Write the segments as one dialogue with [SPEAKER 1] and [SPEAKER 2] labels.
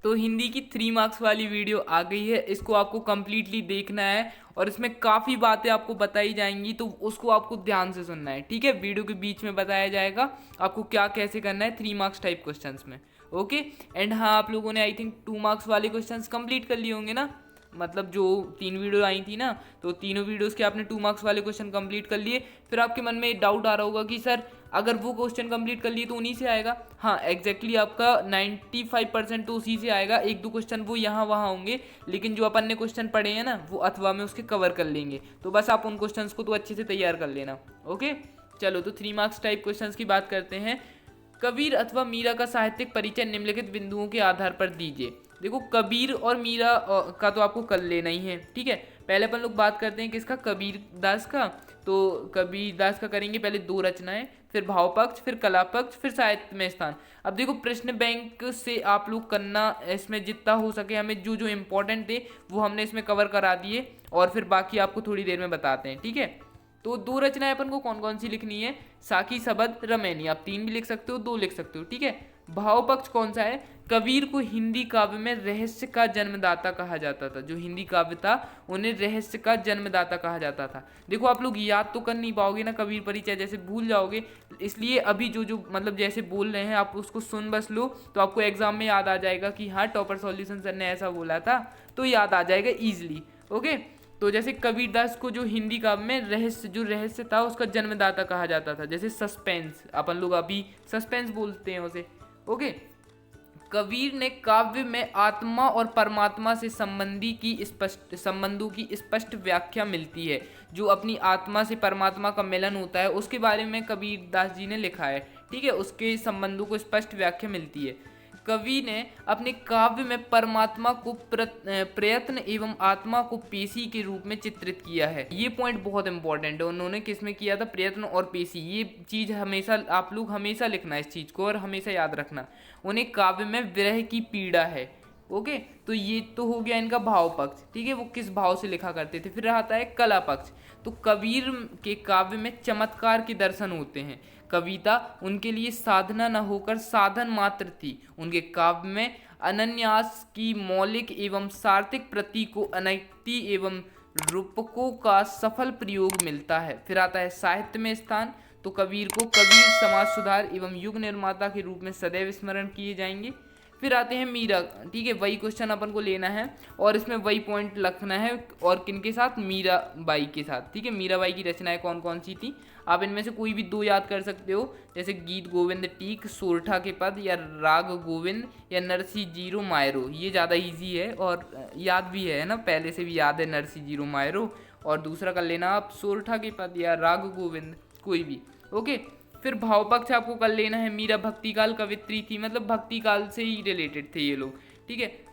[SPEAKER 1] तो हिंदी की 3 मार्क्स वाली वीडियो आ गई है, इसको आपको कम्प्लीटली देखना है और इसमें काफ़ी बातें आपको बताई जाएंगी, तो उसको आपको ध्यान से सुनना है। ठीक है, वीडियो के बीच में बताया जाएगा आपको क्या कैसे करना है 3 मार्क्स टाइप क्वेश्चंस में। ओके। एंड हाँ, आप लोगों ने आई थिंक 2 मार्क्स वाले क्वेश्चंस कंप्लीट कर लिए होंगे ना, मतलब जो 3 वीडियो आई थी ना, तो तीनों वीडियोस के आपने 2 मार्क्स वाले क्वेश्चन कंप्लीट कर लिए। फिर आपके मन में एक डाउट आ रहा होगा कि सर अगर वो क्वेश्चन कंप्लीट कर लिए तो उन्हीं से आएगा। हाँ एग्जैक्टली आपका 95% तो उसी से आएगा, एक दो क्वेश्चन वो यहाँ वहाँ होंगे, लेकिन जो अपन ने क्वेश्चन पढ़े हैं ना वो अथवा में उसके कवर कर लेंगे, तो बस आप उन क्वेश्चंस को तो अच्छे से तैयार कर लेना। ओके, चलो तो 3 मार्क्स टाइप क्वेश्चंस की बात करते हैं। कबीर अथवा मीरा का साहित्यिक परिचय निम्नलिखित बिंदुओं के आधार पर दीजिए। देखो कबीर और मीरा का तो आपको कर लेना ही है। ठीक है, पहले अपन लोग बात करते हैं किसका, कबीर दास का। तो कबीर दास का करेंगे पहले 2 रचनाएं, फिर भाव पक्ष, फिर कला पक्ष, फिर साहित्य में स्थान। अब देखो प्रश्न बैंक से आप लोग करना, इसमें जितना हो सके हमें जो जो इम्पोर्टेंट थे वो हमने इसमें कवर करा दिए, और फिर बाकी आपको थोड़ी देर में बताते हैं। ठीक है, तो 2 रचनाएं अपन को कौन कौन सी लिखनी है, साकी सबद रमैनी। आप 3 भी लिख सकते हो, 2 लिख सकते हो। ठीक है, भाव पक्ष कौन सा है, कबीर को हिंदी काव्य में रहस्य का जन्मदाता कहा जाता था। जो हिंदी काव्य था उन्हें रहस्य का जन्मदाता कहा जाता था। देखो आप लोग याद तो कर नहीं पाओगे ना कबीर परिचय, जैसे भूल जाओगे, इसलिए अभी जो जो मतलब जैसे बोल रहे हैं आप उसको सुन बस लो, तो आपको एग्जाम में याद आ जाएगा कि हाँ टॉपर सॉल्यूशन सर ने ऐसा बोला था, तो याद आ जाएगा ईजिली। ओके, तो जैसे कबीरदास को जो हिंदी काव्य में रहस्य, जो रहस्य था उसका जन्मदाता कहा जाता था, जैसे सस्पेंस, अपन लोग अभी सस्पेंस बोलते हैं उसे। ओके, कबीर ने काव्य में आत्मा और परमात्मा से संबंधों की स्पष्ट व्याख्या मिलती है। जो अपनी आत्मा से परमात्मा का मिलन होता है उसके बारे में कबीरदास जी ने लिखा है। ठीक है, उसके संबंधों को स्पष्ट व्याख्या मिलती है। कवि ने अपने काव्य में परमात्मा को प्रयत्न एवं आत्मा को पेशी के रूप में चित्रित किया है। ये पॉइंट बहुत इंपॉर्टेंट है, उन्होंने किसमें किया था, प्रयत्न और पेशी। ये चीज हमेशा आप लोग हमेशा लिखना है इस चीज को, और हमेशा याद रखना। उन्हें काव्य में विरह की पीड़ा है। ओके, तो ये तो हो गया इनका भाव पक्ष। ठीक है, वो किस भाव से लिखा करते थे। फिर आता है कला पक्ष। तो कबीर के काव्य में चमत्कार के दर्शन होते हैं। कविता उनके लिए साधना न होकर साधन मात्र थी। उनके काव्य में अनन्यास की मौलिक एवं सार्थिक प्रतीक को अनैति एवं रूपकों का सफल प्रयोग मिलता है। फिर आता है साहित्य में स्थान। तो कबीर को कबीर समाज सुधार एवं युग निर्माता के रूप में सदैव स्मरण किए जाएंगे। फिर आते हैं मीरा। ठीक है, वही क्वेश्चन अपन को लेना है और इसमें वही पॉइंट लिखना है, और किनके साथ, मीरा बाई के साथ। ठीक है, मीरा बाई की रचनाएं कौन कौन सी थी, आप इनमें से कोई भी 2 याद कर सकते हो, जैसे गीत गोविंद टीक, सोरठा के पद, या राग गोविंद, या नरसी जीरो मायरो। ये ज़्यादा इजी है और याद भी है ना, पहले से भी याद है नरसी जीरो मायरो। और दूसरा कर लेना आप सोरठा के पद या राग गोविंद, कोई भी। ओके, फिर भाव पक्ष आपको कर लेना है। मीरा भक्ति काल कवित्री थी, मतलब भक्ति काल से ही रिलेटेड थे ये लोग। ठीक है,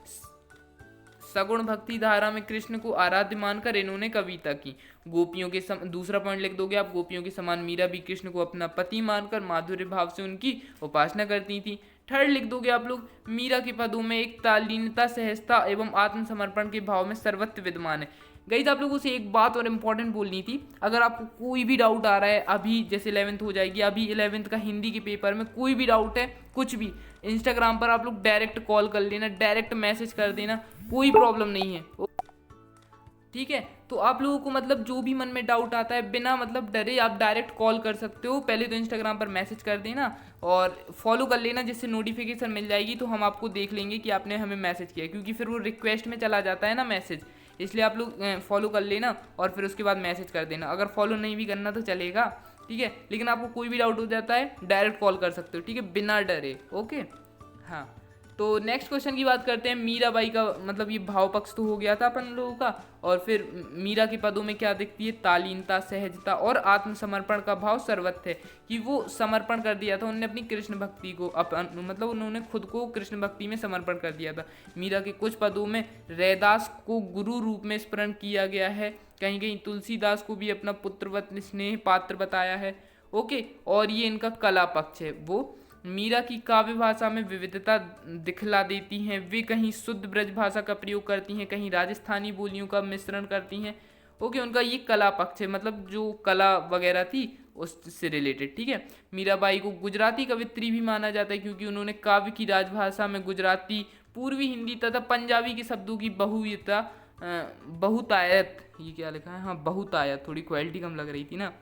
[SPEAKER 1] सगुण भक्ति धारा में कृष्ण को आराध्य मानकर इन्होंने कविता की। गोपियों के दूसरा पॉइंट लिख दोगे आप, गोपियों के समान मीरा भी कृष्ण को अपना पति मानकर माधुर्य भाव से उनकी उपासना करती थी। थर्ड लिख दोगे आप लोग, मीरा के पदों में एक तालीनता, सहजता एवं आत्मसमर्पण के भाव में सर्वत्र विद्यमान है। गाइस आप लोगों से एक बात और इम्पोर्टेंट बोलनी थी, अगर आपको कोई भी डाउट आ रहा है, अभी जैसे 11th हो जाएगी, अभी 11th का हिंदी के पेपर में कोई भी डाउट है, कुछ भी, इंस्टाग्राम पर आप लोग डायरेक्ट कॉल कर लेना, डायरेक्ट मैसेज कर देना, कोई प्रॉब्लम नहीं है। ठीक है, तो आप लोगों को मतलब जो भी मन में डाउट आता है बिना मतलब डरे आप डायरेक्ट कॉल कर सकते हो। पहले तो इंस्टाग्राम पर मैसेज कर देना और फॉलो कर लेना, जिससे नोटिफिकेशन मिल जाएगी, तो हम आपको देख लेंगे कि आपने हमें मैसेज किया, क्योंकि फिर वो रिक्वेस्ट में चला जाता है ना मैसेज, इसलिए आप लोग फॉलो कर लेना और फिर उसके बाद मैसेज कर देना। अगर फॉलो नहीं भी करना तो चलेगा, ठीक है, लेकिन आपको कोई भी डाउट हो जाता है डायरेक्ट कॉल कर सकते हो। ठीक है, बिना डरे। ओके, हाँ, तो नेक्स्ट क्वेश्चन की बात करते हैं। मीराबाई का मतलब ये भाव पक्ष तो हो गया था अपन लोगों का, और फिर मीरा के पदों में क्या दिखती है, तालीनता, सहजता और आत्मसमर्पण का भाव सर्वत्र है, कि वो समर्पण कर दिया था उन्होंने अपनी कृष्ण भक्ति को, मतलब उन्होंने खुद को कृष्ण भक्ति में समर्पण कर दिया था। मीरा के कुछ पदों में रैदास को गुरु रूप में स्मरण किया गया है, कहीं कहीं तुलसीदास को भी अपना पुत्रवत स्नेह पात्र बताया है। ओके, और ये इनका कला पक्ष है। वो मीरा की काव्य भाषा में विविधता दिखला देती हैं, वे कहीं शुद्ध ब्रज भाषा का प्रयोग करती हैं, कहीं राजस्थानी बोलियों का मिश्रण करती हैं। ओके, उनका ये कला पक्ष है, मतलब जो कला वगैरह थी उससे रिलेटेड। ठीक है, मीराबाई को गुजराती कवित्री भी माना जाता है, क्योंकि उन्होंने काव्य की राजभाषा में गुजराती पूर्वी हिंदी तथा पंजाबी के शब्दों की बहुविधता बहुतायत, ये क्या लिखा है, हाँ बहुतायत, थोड़ी क्वालिटी कम लग रही थी ना,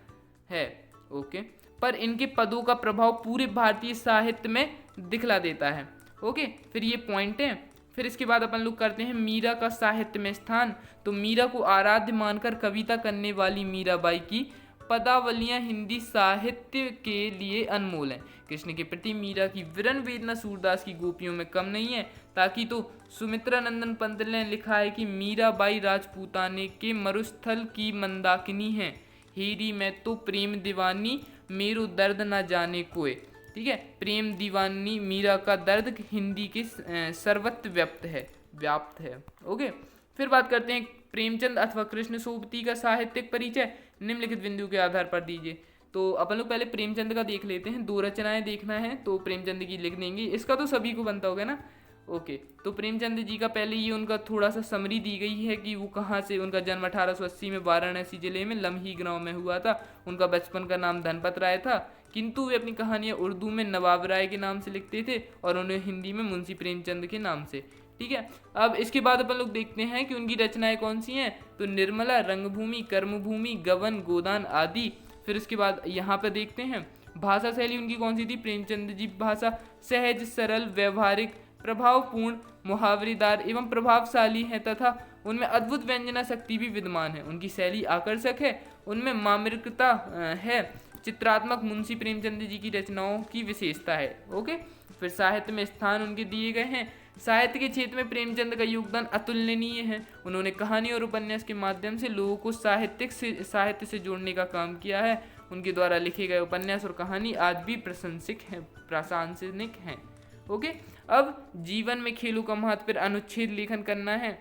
[SPEAKER 1] है ओके, पर इनके पदों का प्रभाव पूरे भारतीय साहित्य में दिखला देता है। ओके, फिर ये पॉइंट है। फिर इसके बाद अपन लोग करते हैं मीरा का साहित्य में स्थान। तो मीरा को आराध्य मानकर कविता करने वाली मीराबाई की पदावलियां हिंदी साहित्य के लिए अनमोल हैं। कृष्ण के प्रति मीरा की विरह वेदना सूरदास की गोपियों में कम नहीं है। ताकि तो सुमित्रा नंदन पंत ने लिखा है कि मीराबाई राजपूताने के मरुस्थल की मंदाकिनी है, हेरी मैं तो प्रेम दीवानी मेरो दर्द ना जाने कोई। ठीक है, प्रेम दीवानी मीरा का दर्द हिंदी के सर्वत्र व्याप्त है। ओके, फिर बात करते हैं प्रेमचंद अथवा कृष्ण सोबती का साहित्यिक परिचय निम्नलिखित बिंदु के आधार पर दीजिए। तो अपन लोग पहले प्रेमचंद का देख लेते हैं, 2 रचनाएं देखना है तो प्रेमचंद की लिख देंगे, इसका तो सभी को बनता होगा ना। ओके, तो प्रेमचंद जी का पहले ये उनका थोड़ा सा समरी दी गई है कि वो कहाँ से, उनका जन्म 1880 में वाराणसी जिले में लम्ही गांव में हुआ था। उनका बचपन का नाम धनपत राय था, किंतु वे अपनी कहानियाँ उर्दू में नवाब राय के नाम से लिखते थे और उन्हें हिंदी में मुंशी प्रेमचंद के नाम से। ठीक है, अब इसके बाद अपन लोग देखते हैं कि उनकी रचनाएं कौन सी हैं। तो निर्मला, रंगभूमि, कर्मभूमि, गबन, गोदान आदि। फिर इसके बाद यहाँ पर देखते हैं भाषा शैली उनकी कौन सी थी। प्रेमचंद जी भाषा सहज, सरल, व्यवहारिक, प्रभावपूर्ण, मुहावरेदार एवं प्रभावशाली है तथा उनमें अद्भुत व्यंजना शक्ति भी विद्यमान है। उनकी शैली आकर्षक है, उनमें मार्मिकता है, चित्रात्मक मुंशी प्रेमचंद जी की रचनाओं की विशेषता है। ओके, फिर साहित्य में स्थान उनके दिए गए हैं। साहित्य के क्षेत्र में प्रेमचंद का योगदान अतुलनीय है। उन्होंने कहानी और उपन्यास के माध्यम से लोगों को साहित्य से जोड़ने का काम किया है। उनके द्वारा लिखे गए उपन्यास और कहानी आज भी प्रासंगिक हैं। ओके, अब जीवन में खेलों का महत्व पर अनुच्छेद लेखन करना है।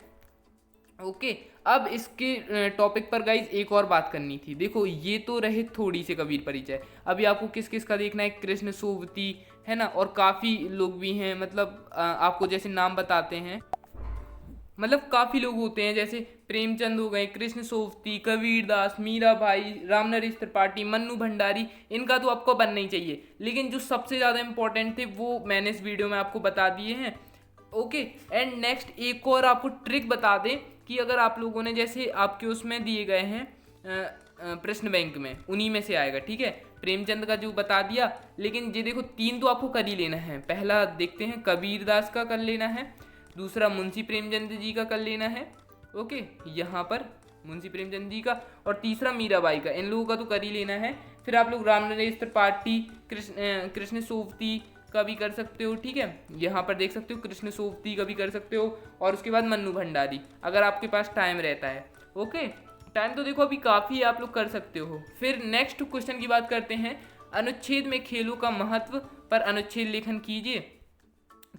[SPEAKER 1] ओके, अब इसके टॉपिक पर गाइज एक और बात करनी थी। देखो, ये तो रहे थोड़ी सी कबीर परिचय। अभी आपको किस किस का देखना है, कृष्ण सोबती है ना, और काफ़ी लोग भी हैं, मतलब आपको जैसे नाम बताते हैं, मतलब काफ़ी लोग होते हैं, जैसे प्रेमचंद हो गए, कृष्ण सोबती, कबीरदास, मीराबाई, रामनरेश त्रिपाठी, मन्नू भंडारी, इनका तो आपको बनना ही चाहिए। लेकिन जो सबसे ज़्यादा इंपॉर्टेंट थे वो मैंने इस वीडियो में आपको बता दिए हैं। ओके, एंड नेक्स्ट एक और आपको ट्रिक बता दें कि अगर आप लोगों ने जैसे आपके उसमें दिए गए हैं प्रश्न बैंक में, उन्हीं में से आएगा। ठीक है, प्रेमचंद का जो बता दिया, लेकिन ये देखो 3 तो आपको कर ही लेना है। पहला देखते हैं कबीरदास का कर लेना है, दूसरा मुंशी प्रेमचंद जी का कर लेना है। ओके, यहाँ पर मुंशी प्रेमचंद जी का, और तीसरा मीराबाई का। इन लोगों का तो कर ही लेना है। फिर आप लोग रामनरेश त्रिपाठी, कृष्ण सोबती का भी कर सकते हो। ठीक है, यहाँ पर देख सकते हो कृष्ण सोबती का भी कर सकते हो, और उसके बाद मन्नू भंडारी, अगर आपके पास टाइम रहता है। ओके, टाइम तो देखो अभी काफ़ी आप लोग कर सकते हो। फिर नेक्स्ट क्वेश्चन की बात करते हैं, अनुच्छेद में खेलों का महत्व पर अनुच्छेद लेखन कीजिए।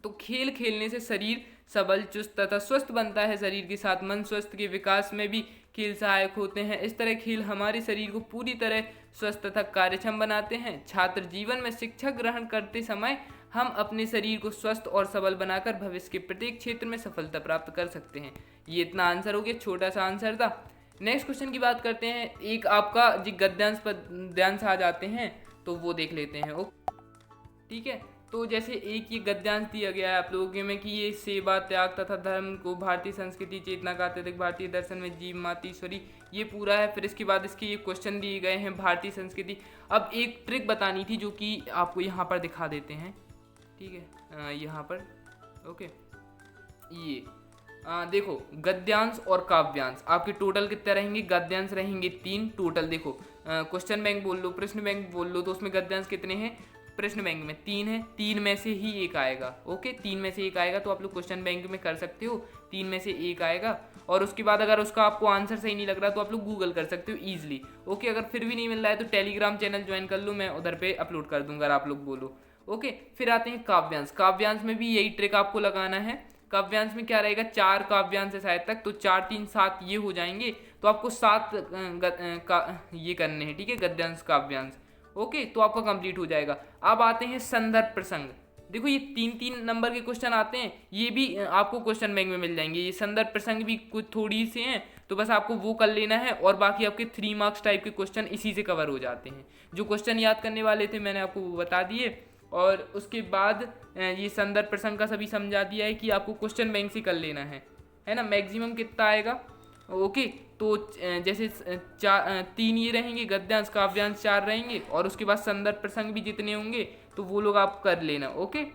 [SPEAKER 1] तो खेल खेलने से शरीर सबल, चुस्त तथा स्वस्थ बनता है। शरीर के साथ मन स्वस्थ के विकास में भी खेल सहायक होते हैं। इस तरह खेल हमारे शरीर को पूरी तरह स्वस्थ तथा कार्यक्षम बनाते हैं। छात्र जीवन में शिक्षा ग्रहण करते समय हम अपने शरीर को स्वस्थ और सबल बनाकर भविष्य के प्रत्येक क्षेत्र में सफलता प्राप्त कर सकते हैं। ये इतना आंसर हो गया, छोटा सा आंसर था। नेक्स्ट क्वेश्चन की बात करते हैं। एक आपका जी गद्यांश पर ध्यान से आ जाते हैं, तो वो देख लेते हैं। ओके, ठीक है, तो जैसे एक ये गद्यांश दिया गया है आप लोगों में कि ये सेवा, त्याग तथा धर्म को भारतीय संस्कृति चेतना का अत्यधिक भारतीय दर्शन में जीव मात ईश्वरी, ये पूरा है। फिर इसके बाद इसके ये क्वेश्चन दिए गए हैं भारतीय संस्कृति। अब एक ट्रिक बतानी थी जो कि आपको यहाँ पर दिखा देते हैं। ठीक है, यहाँ पर ओके, ये देखो गद्यांश और काव्यांश आपके टोटल कितने रहेंगे। गद्यांश रहेंगे 3 टोटल। देखो क्वेश्चन बैंक बोल लो, प्रश्न बैंक बोल लो, तो उसमें गद्यांश कितने हैं, प्रश्न बैंक में 3 है, 3 में से ही एक आएगा। ओके, 3 में से एक आएगा, तो आप लोग क्वेश्चन बैंक में कर सकते हो, 3 में से एक आएगा। और उसके बाद अगर उसका आपको आंसर सही नहीं लग रहा तो आप लोग गूगल कर सकते हो ईजिली। ओके, अगर फिर भी नहीं मिल रहा है तो टेलीग्राम चैनल ज्वाइन कर लो, मैं उधर पे अपलोड कर दूंगा अगर आप लोग बोलो। ओके, फिर आते हैं काव्यांश। काव्यांश में भी यही ट्रिक आपको लगाना है। काव्यांश में क्या रहेगा, 4 काव्यांश है शायद तक, तो 4 3 7 ये हो जाएंगे, तो आपको 7 ये करने हैं। ठीक है, गद्यांश काव्यांश। ओके, तो आपका कंप्लीट हो जाएगा। अब आते हैं संदर्भ प्रसंग। देखो ये 3 नंबर के क्वेश्चन आते हैं, ये भी आपको क्वेश्चन बैंक में मिल जाएंगे। ये संदर्भ प्रसंग भी कुछ थोड़ी से हैं, तो बस आपको वो कर लेना है, और बाकी आपके 3 मार्क्स टाइप के क्वेश्चन इसी से कवर हो जाते हैं। जो क्वेश्चन याद करने वाले थे मैंने आपको वो बता दिए, और उसके बाद ये संदर्भ प्रसंग का सभी समझा दिया है कि आपको क्वेश्चन बैंक से कर लेना है ना। मैक्सिमम कितना आएगा, ओके। तो जैसे तीन ये रहेंगे, गद्यांश काव्यांश 4 रहेंगे, और उसके बाद संदर्भ प्रसंग भी जितने होंगे तो वो लोग आप कर लेना, ओके।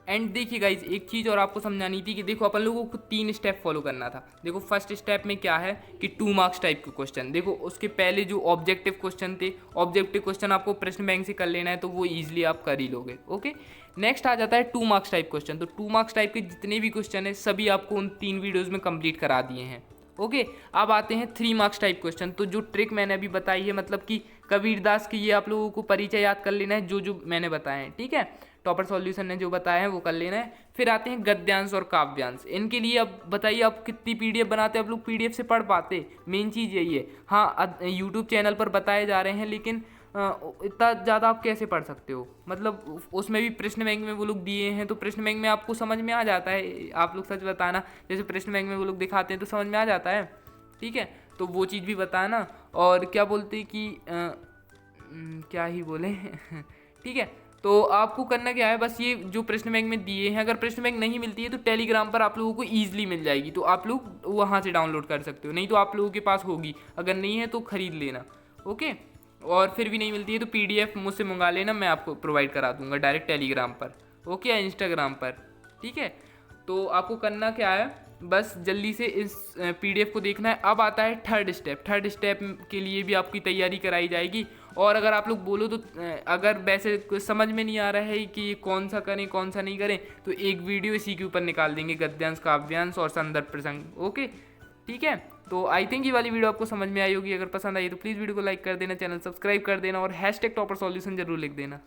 [SPEAKER 1] एंड देखिए गाइज, एक चीज़ और आपको समझानी थी कि देखो अपन लोगों को 3 स्टेप फॉलो करना था। देखो फर्स्ट स्टेप में क्या है कि 2 मार्क्स टाइप के क्वेश्चन, देखो उसके पहले जो ऑब्जेक्टिव क्वेश्चन थे, ऑब्जेक्टिव क्वेश्चन आपको प्रश्न बैंक से कर लेना है, तो वो ईजिली आप कर ही लोगे, ओके। नेक्स्ट आ जाता है 2 मार्क्स टाइप क्वेश्चन। तो 2 मार्क्स टाइप के जितने भी क्वेश्चन है सभी आपको उन 3 वीडियोज़ में कंप्लीट करा दिए हैं, ओके। अब आते हैं 3 मार्क्स टाइप क्वेश्चन। तो जो ट्रिक मैंने अभी बताई है, मतलब कि कबीरदास की, ये आप लोगों को परिचय याद कर लेना है, जो मैंने बताया है, ठीक है। टॉपर सॉल्यूशन ने जो बताया है वो कर लेना है। फिर आते हैं गद्यांश और काव्यांश। इनके लिए अब बताइए आप कितनी पीडीएफ बनाते हैं, आप लोग पीडीएफ से पढ़ पाते, मेन चीज़ यही है। हाँ, यूट्यूब चैनल पर बताए जा रहे हैं, लेकिन इतना ज़्यादा आप कैसे पढ़ सकते हो, मतलब उसमें भी प्रश्न बैंक में वो लोग दिए हैं, तो प्रश्न बैंक में आपको समझ में आ जाता है। आप लोग सच बताना, जैसे प्रश्न बैंक में वो लोग दिखाते हैं तो समझ में आ जाता है, ठीक है। तो वो चीज़ भी बताना। और क्या बोलते हैं कि क्या ही बोले ठीक है। तो आपको करना क्या है, बस ये जो प्रश्न बैंक में दिए हैं, अगर प्रश्न बैंक नहीं मिलती है तो टेलीग्राम पर आप लोगों को ईजिली मिल जाएगी, तो आप लोग वहाँ से डाउनलोड कर सकते हो, नहीं तो आप लोगों के पास होगी, अगर नहीं है तो खरीद लेना, ओके। और फिर भी नहीं मिलती है तो पीडीएफ मुझसे मंगा लेना, मैं आपको प्रोवाइड करा दूंगा डायरेक्ट टेलीग्राम पर, ओके, या इंस्टाग्राम पर, ठीक है। तो आपको करना क्या है, बस जल्दी से इस पीडीएफ को देखना है। अब आता है थर्ड स्टेप। थर्ड स्टेप के लिए भी आपकी तैयारी कराई जाएगी। और अगर आप लोग बोलो तो अगर वैसे कुछ समझ में नहीं आ रहा है कि कौन सा करें कौन सा नहीं करें, तो एक वीडियो इसी के ऊपर निकाल देंगे, गद्यांश काव्यांश और संदर्भ प्रसंग, ओके, ठीक है। तो आई थिंक ये वाली वीडियो आपको समझ में आई होगी। अगर पसंद आई तो प्लीज़ वीडियो को लाइक कर देना, चैनल सब्सक्राइब कर देना और #टॉपर सॉल्यूशन जरूर लिख देना।